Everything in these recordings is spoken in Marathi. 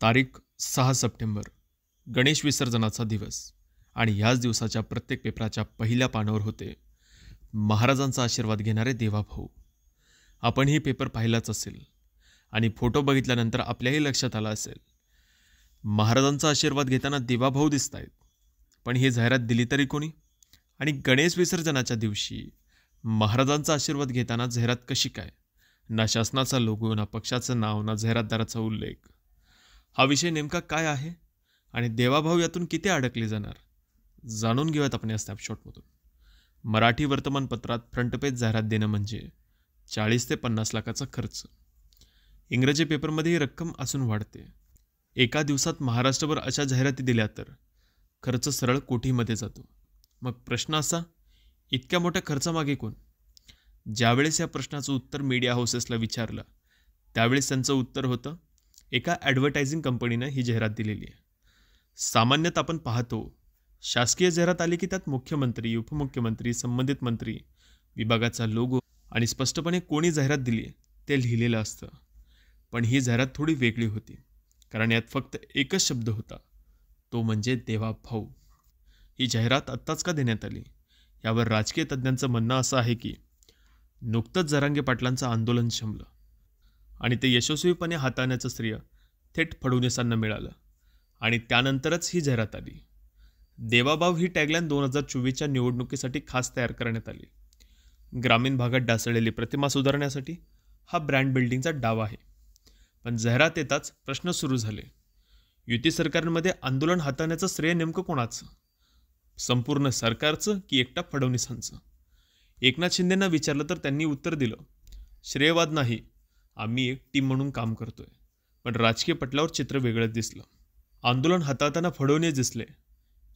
तारीख 6 सप्टेंबर, गणेश विसर्जनाचा दिवस. आणि याच दिवसाच्या प्रत्येक पेपराच्या पहिल्या पानावर होते महाराजांचा आशीर्वाद घेणारे देवाभाऊ. आपण ही पेपर पाहिलाच असेल आणि फोटो बघितल्यानंतर आपल्याही लक्षात आलं असेल, महाराजांचा आशीर्वाद घेताना देवाभाऊ दिसत आहेत. पण ही जाहिरात दिली तरी कोणी? आणि गणेश विसर्जनाच्या दिवशी महाराजांचा आशीर्वाद घेताना जाहिरात कशी काय? ना शासनाचा लोगो, ना पक्षाचं नाव, ना जाहिरातदाराचा उल्लेख. हा विषय नेमका काय आहे आणि देवाभाऊ यातून किती अडकले जाणार, जाणून घेऊयात आपण या स्नॅपशॉटमधून. मराठी वर्तमानपत्रात फ्रंट पेज जाहिरात देणं म्हणजे 40 ते 50 लाखाचा खर्च. इंग्रजी पेपरमध्ये ही रक्कम अजून वाढते. एका दिवसात महाराष्ट्रभर अशा जाहिराती दिल्या तर खर्च सरळ कोटीमध्ये जातो. मग प्रश्न असा, इतक्या मोठ्या खर्चामागे कोण? ज्यावेळेस या प्रश्नाचं उत्तर मीडिया हाऊसेसला विचारलं त्यावेळेस त्यांचं उत्तर होतं, एका ॲडव्हर्टायझिंग कंपनीनं ही जाहिरात दिलेली आहे. सामान्यतः आपण पाहतो, शासकीय जाहिरात आली की त्यात मुख्यमंत्री, उपमुख्यमंत्री, संबंधित मंत्री, विभागाचा लोगो आणि स्पष्टपणे कोणी जाहिरात दिली ते लिहिलेलं असतं. पण ही जाहिरात थोडी वेगळी होती, कारण यात फक्त एकच शब्द होता, तो म्हणजे देवाभाऊ. ही जाहिरात आत्ताच का देण्यात आली? यावर राजकीय तज्ज्ञांचं म्हणणं असं आहे की नुकतंच जरांगे पाटलांचं आंदोलन शमलं आणि ते यशस्वीपणे हाताळण्याचं श्रेय थेट फडणवीसांना मिळालं आणि त्यानंतरच ही जाहिरात आली. देवाभाऊ ही टॅगलाईन 2024च्या निवडणुकीसाठी खास तयार करण्यात आली. ग्रामीण भागात डासळलेली प्रतिमा सुधारण्यासाठी हा ब्रँड बिल्डिंगचा डाव आहे. पण जाहिरात येताच प्रश्न सुरू झाले. युती सरकारमध्ये आंदोलन हाताळण्याचं श्रेय नेमकं कोणाचं? संपूर्ण सरकारचं की एकटा फडणवीसांचं? एकनाथ शिंदेंना विचारलं तर त्यांनी उत्तर दिलं, श्रेयवाद नाही, आम्ही एक टीम म्हणून काम करतोय. पण राजकीय पटलावर चित्र वेगळंच दिसलं. आंदोलन हाताळताना फडणवीस दिसले,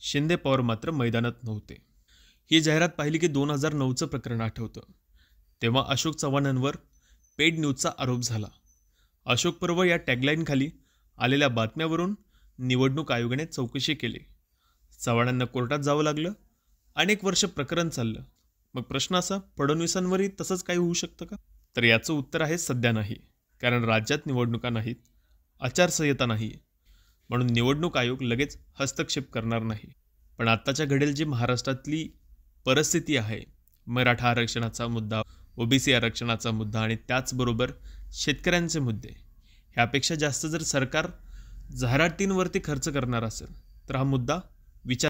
शिंदे पवार मात्र मैदानात नव्हते. ही जाहिरात पाहिली की 2009चं प्रकरण आठवतं. तेव्हा अशोक चव्हाणांवर पेड न्यूजचा आरोप झाला. अशोक पर्व या टॅगलाईनखाली आलेल्या बातम्यावरून निवडणूक आयोगाने चौकशी केली. चव्हाणांना कोर्टात जावं लागलं. अनेक वर्ष प्रकरण चाललं. मग प्रश्न असा, फडणवीसांवरही तसंच काही होऊ शकतं का? तर याचं उत्तर आहे, सध्या नाही. कारण राज्यात निवडणुका नाहीत, आचारसंहिता नाही, म्हणून निवडणूक आयोग लगेच हस्तक्षेप करणार नाही. पण आत्ताच्या घडेल जी महाराष्ट्रातली परिस्थिती आहे, मराठा आरक्षणाचा मुद्दा, ओबीसी आरक्षणाचा मुद्दा आणि त्याचबरोबर शेतकऱ्यांचे मुद्दे, ह्यापेक्षा जास्त जर सरकार जाहिरातींवरती खर्च करणार असेल तर हा मुद्दा विचार